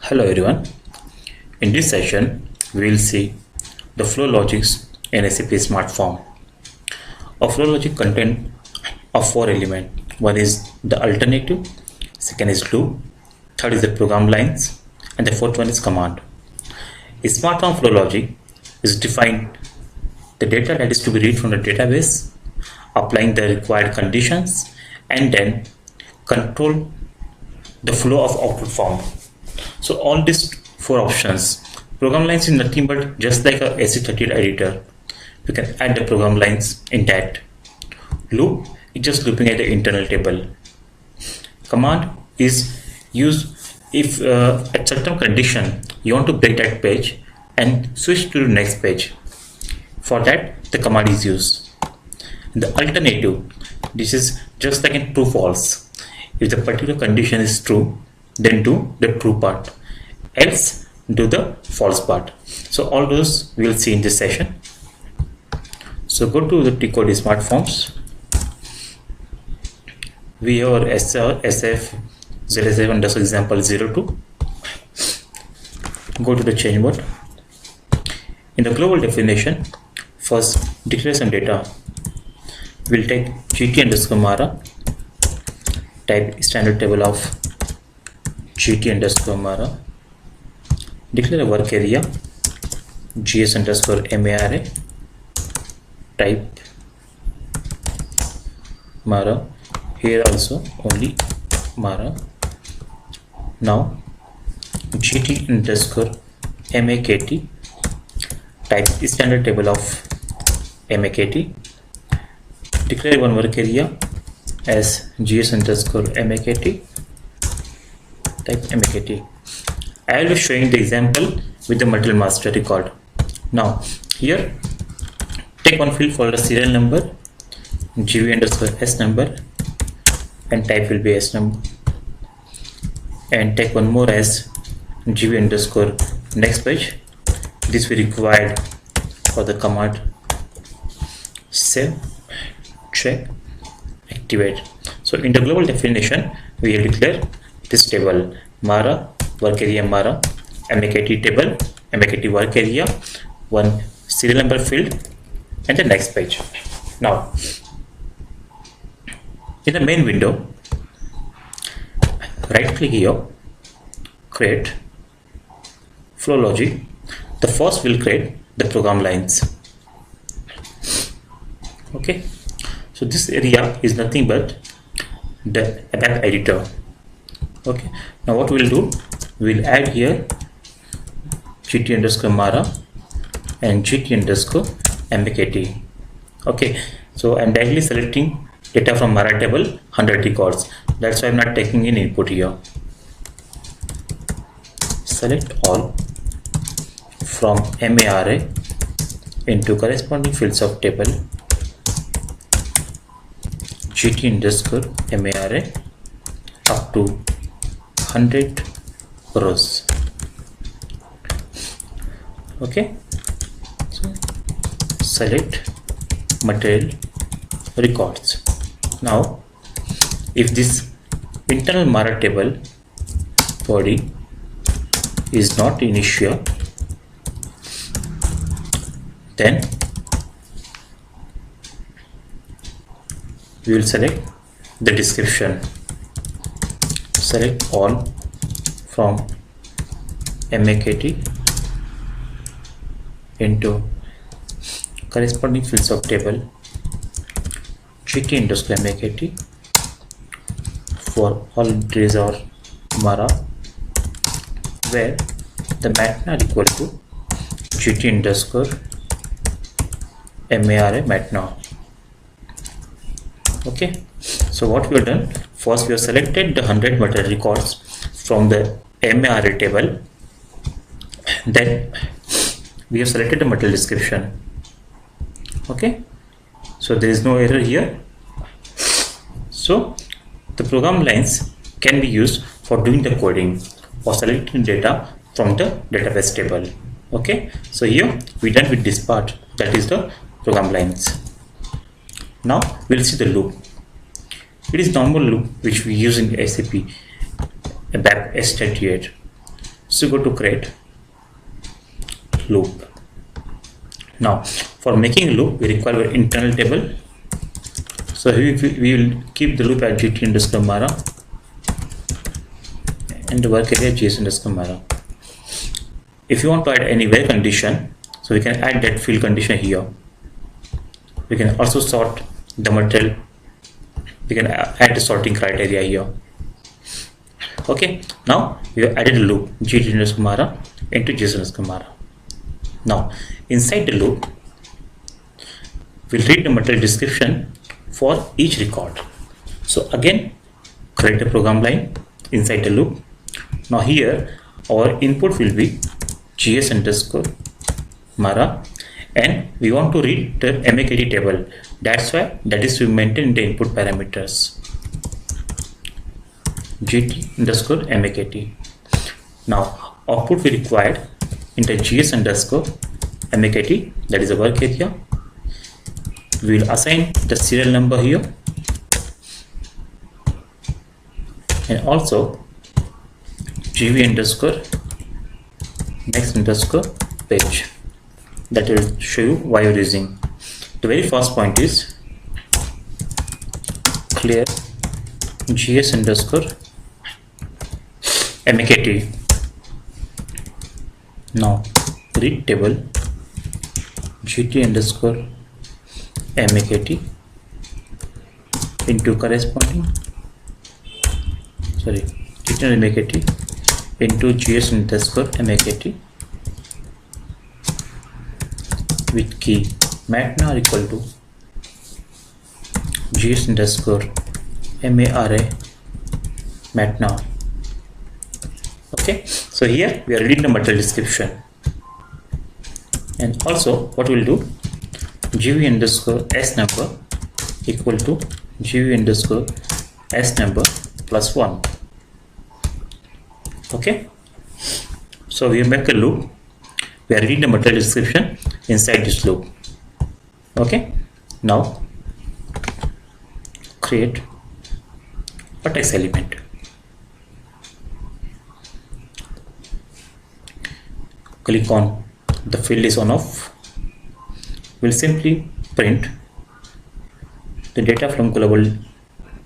Hello everyone. In this session, we will see the flow logics in SAP SmartForm. A flow logic contains of four elements. One is the alternative, second is loop, third is the program lines, and the fourth one is command. A SmartForm flow logic is defined the data that is to be read from the database, applying the required conditions, and then control the flow of output form. So all these four options. Program lines is nothing but just like a AC30 editor. We can add the program lines in that. Loop is just looping at the internal table. Command is used if at certain condition you want to break that page and switch to the next page. For that the command is used. The alternative, this is just like in true false. If the particular condition is true, then do the true part, else do the false part. So all those we will see in this session. So go to the T-code SmartForms. We have our SF 07-example02. Go to the change mode. In the global definition, first declare some data. We'll take GT_Mara, type standard table of GT_Mara, declare a work area, GS_Mara, type Mara, here also only Mara. Now GT_MAKT, type standard table of MAKT, declare one work area as GS_MAKT, type MAKT. I will be showing the example with the material master record. Now here take one field for the serial number, GV_S number, and type will be S number, and take one more as GV_next page. This will be required for the command save, check, activate. So in the global definition we will declare this table Mara, work area Mara, MAKT table, MAKT work area, one serial number field, and the next page. Now in the main window, right click here, create flow logic. The first will create the program lines. Okay, so this area is nothing but the ABAP editor. Okay, now what we'll do, we'll add here GT_Mara and GT_MAKT. Okay, so I'm directly selecting data from Mara table 100 records. That's why I'm not taking in input here. Select all from MARA into corresponding fields of table GT_MARA up to 100 rows. Okay, so select material records. Now if this internal Mara table body is not in issue, then we will select the description. Select all from MAKT into corresponding fields of table GT_MAKT for all entries are Mara, where the matna equal to GT_MARA matna. Okay, so what we have done, first we have selected the 100 material records from the MARA table, then we have selected the material description. Okay, so there is no error here. So the program lines can be used for doing the coding or selecting data from the database table. Okay, so here we done with this part, that is the program lines. Now we'll see the loop. It is normal loop which we use in SAP ABAP S38. So go to create loop. Now for making a loop we require an internal table. So we will keep the loop at gt_mara and the work area js_mara. If you want to add any where condition, so we can add that field condition here. We can also sort the material. We can add the sorting criteria here. Okay, now we have added a loop gt_mara into js_mara. Now inside the loop we'll read the material description for each record. So again create a program line inside the loop. Now here our input will be gs_mara and we want to read the MAKT table. That's why we maintain the input parameters gt_MAKT. Now output we required into gs_MAKT, that is a work area. We will assign the serial number here and also gv_next_page. That will show you why you're using. The very first point is clear gs_MAKT. Now read table gt_MAKT into corresponding gt_MAKT into gs_MAKT with key matna equal to gs_mara matna. Okay, so here we are reading the material description, and also what we'll do, gv_s number equal to gv_s number plus 1. Okay, so we make a loop. We are reading the material description inside this loop. Okay, now create a text element. Click on the field is on off. We'll simply print the data from global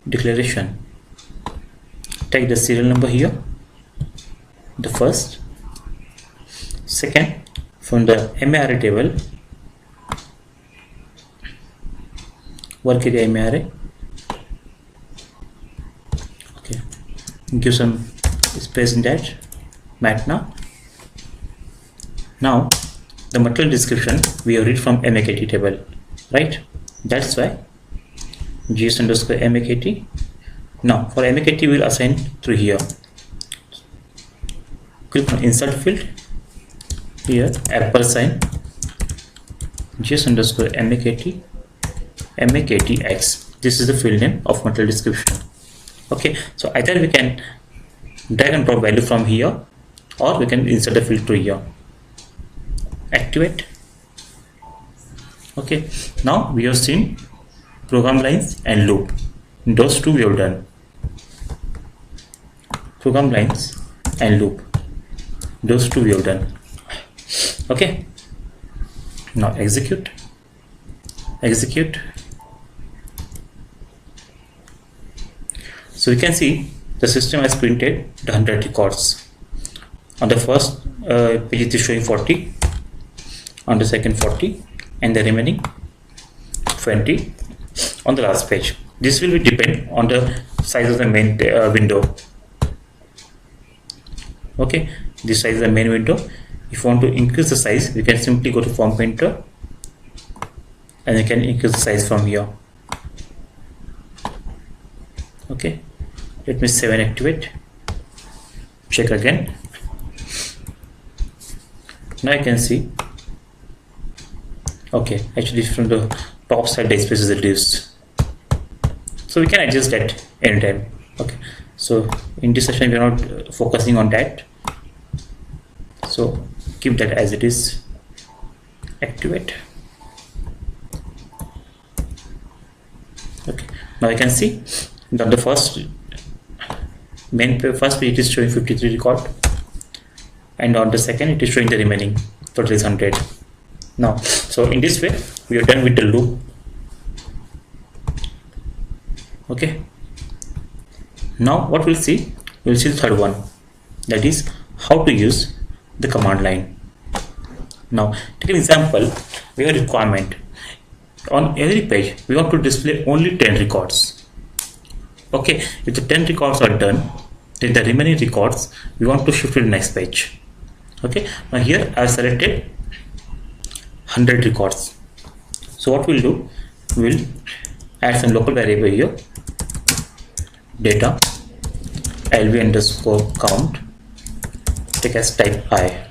declaration. Take the serial number here, the first, second, from the MARA table, work area MARA. Okay, give some space in that matna. Now the material description we have read from MAKT table, right? That's why gs_MAKT. Now for MAKT we will assign through here. Click on insert field here, & gs_MAKT MAKTX. This is the field name of material description. Okay, so either we can drag and drop value from here, or we can insert the field through here. Activate. Okay, now we have seen program lines and loop. Those two we have done. Program lines and loop, those two we have done. Okay, now execute. So you can see the system has printed the 100 records. On the first page it is showing 40, on the second 40, and the remaining 20 on the last page. This will be depend on the size of the main window. Okay, this size is the main window. If you want to increase the size, you can simply go to form painter and you can increase the size from here. Okay, let me save and activate. Check again. Now I can see. Okay, actually from the top side the space is reduced, so we can adjust that anytime. Okay, so in this session we are not focusing on that, so keep that as it is. Activate. Okay, now you can see that the first page is showing 53 record, and on the second it is showing the remaining, total is 100. Now, so in this way we are done with the loop. Okay, now what we'll see the third one, that is how to use the command line. Now take an example. We have a requirement on every page we want to display only 10 records. Okay, if the 10 records are done, then the remaining records we want to shift to the next page. Okay, now here I have selected 100 records. So what we'll do, we'll add some local variable here, data lv underscore count, take as type I.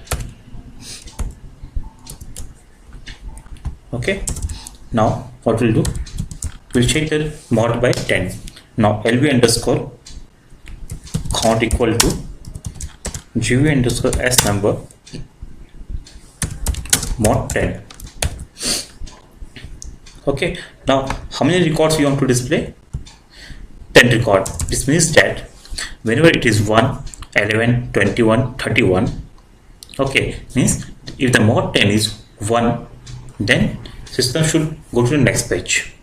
Okay, now what we'll do, we'll change the mod by 10. Now lv underscore count equal to gv underscore s number mod 10. Okay, now how many records we want to display? 10 record. This means that whenever it is 1, 11, 21, 31, okay, means if the mod 10 is 1, then system should go to the next page.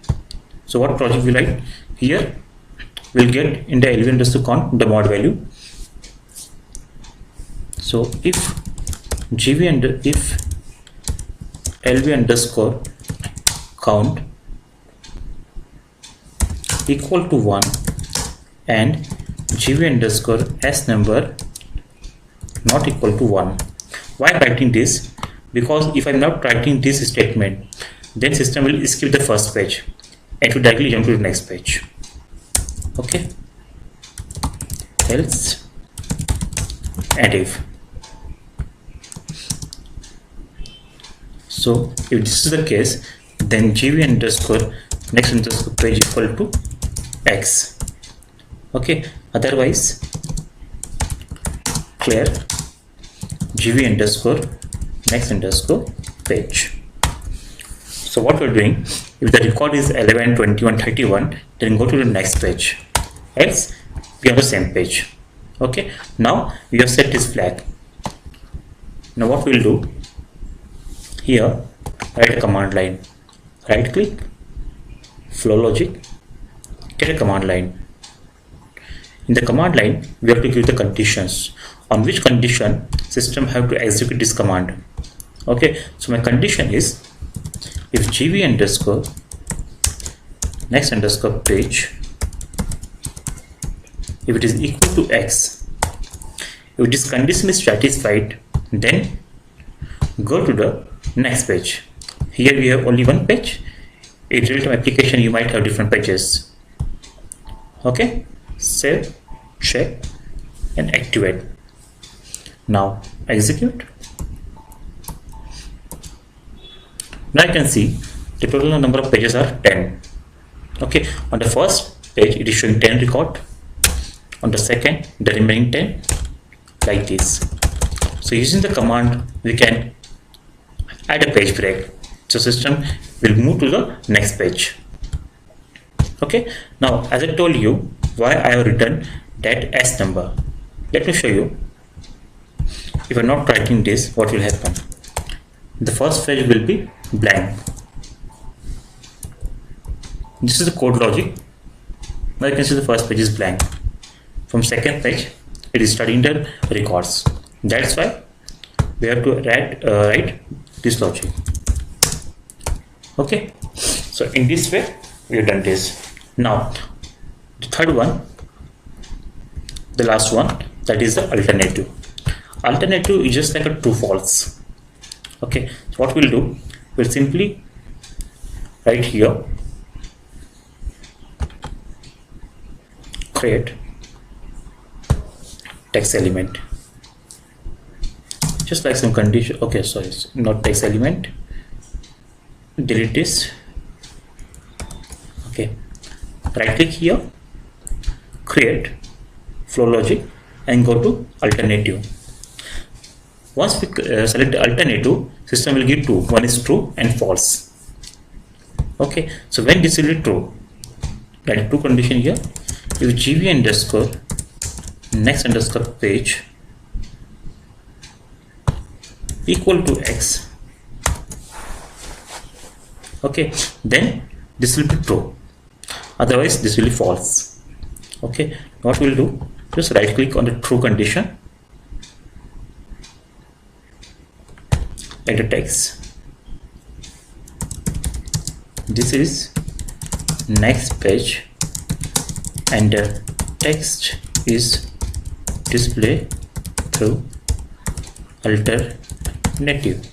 So what project we write here, we'll get in the lv underscore count the mod value. So if lv underscore count equal to 1 and gv underscore s number not equal to 1. Why I'm writing this? Because if I'm not writing this statement, then system will skip the first page and will directly jump to the next page. Okay, else and if. So if this is the case, then gv underscore next underscore page equal to x. Okay, otherwise clear gv underscore next underscore page. So what we're doing, if the record is 11, 21, 31, then go to the next page, else we have the same page. Okay, now we have set this flag. Now what we'll do here, write a command line, right click, flow logic, get a command line. In the command line we have to give the conditions, on which condition system have to execute this command. Okay, so my condition is if gv underscore next underscore page, if it is equal to x, if this condition is satisfied, then go to the next page. Here we have only one page. In real-time application you might have different pages. Okay, save, check and activate. Now execute. Now I can see the total number of pages are 10. Okay, on the first page it is showing 10 record, on the second the remaining 10, like this. So using the command we can add a page break, so system will move to the next page. Okay, now as I told you why I have written that s number, let me show you. If I'm not writing this, what will happen? The first page will be blank. This is the code logic. Now you can see the first page is blank. From second page it is starting the records. That's why we have to write this logic. Okay, so in this way we have done this. Now the third one, the last one, that is the alternative. Alternative is just like a true false. Okay, so what we'll do, we'll simply write here create text element, just like some condition. Okay, sorry, not text element, delete this. Okay, right click here, create flow logic and go to alternative. Once we select the alternative, system will give two, one is true and false. Okay, so when this will be true, that true condition here, if gv underscore next underscore page equal to X, okay, then this will be true, otherwise this will be false. Okay, what we'll do, just right click on the true condition, edit text. This is next page and the text is display through alternative.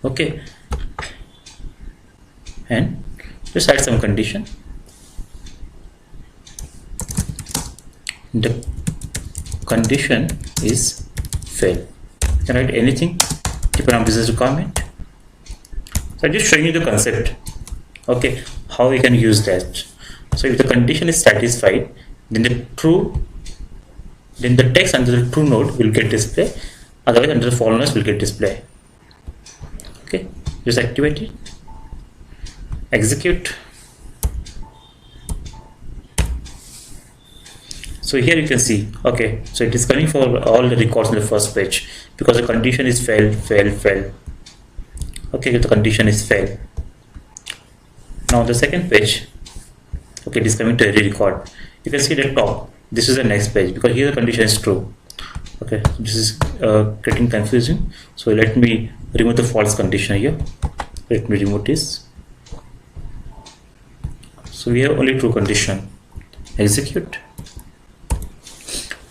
Okay, and just add some condition. The condition is fail. You can write anything depending on business requirement. So I'm just showing you the concept, okay, how we can use that. So if the condition is satisfied, then the text under the true node will get display, otherwise under the false will get display. Okay, just activate it, execute. So here you can see, okay, so it is coming for all the records in the first page because the condition is fail. Okay, the condition is fail. Now the second page, okay, it is coming to every record. You can see the top, this is the next page because here the condition is true. Okay, this is getting confusing, so let me remove the false condition here. Let me remove this. So we have only true condition. Execute.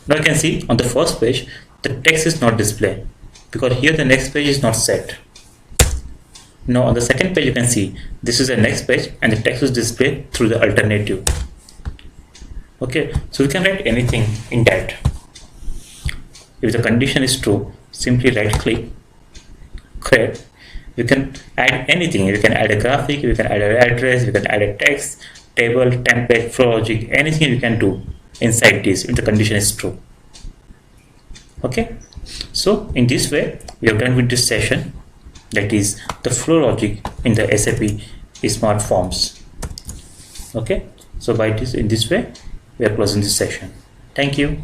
Now you can see on the first page the text is not displayed because here the next page is not set. Now on the second page you can see this is the next page and the text is displayed through the alternative. Okay, so we can write anything in that. If the condition is true, simply right click, create. You can add anything. You can add a graphic, you can add an address, you can add a text, table, template, flow logic, anything you can do inside this if the condition is true. Okay, so in this way we have done with this session, that is the flow logic in the SAP SmartForms. Okay, so by this, in this way we are closing this session. Thank you.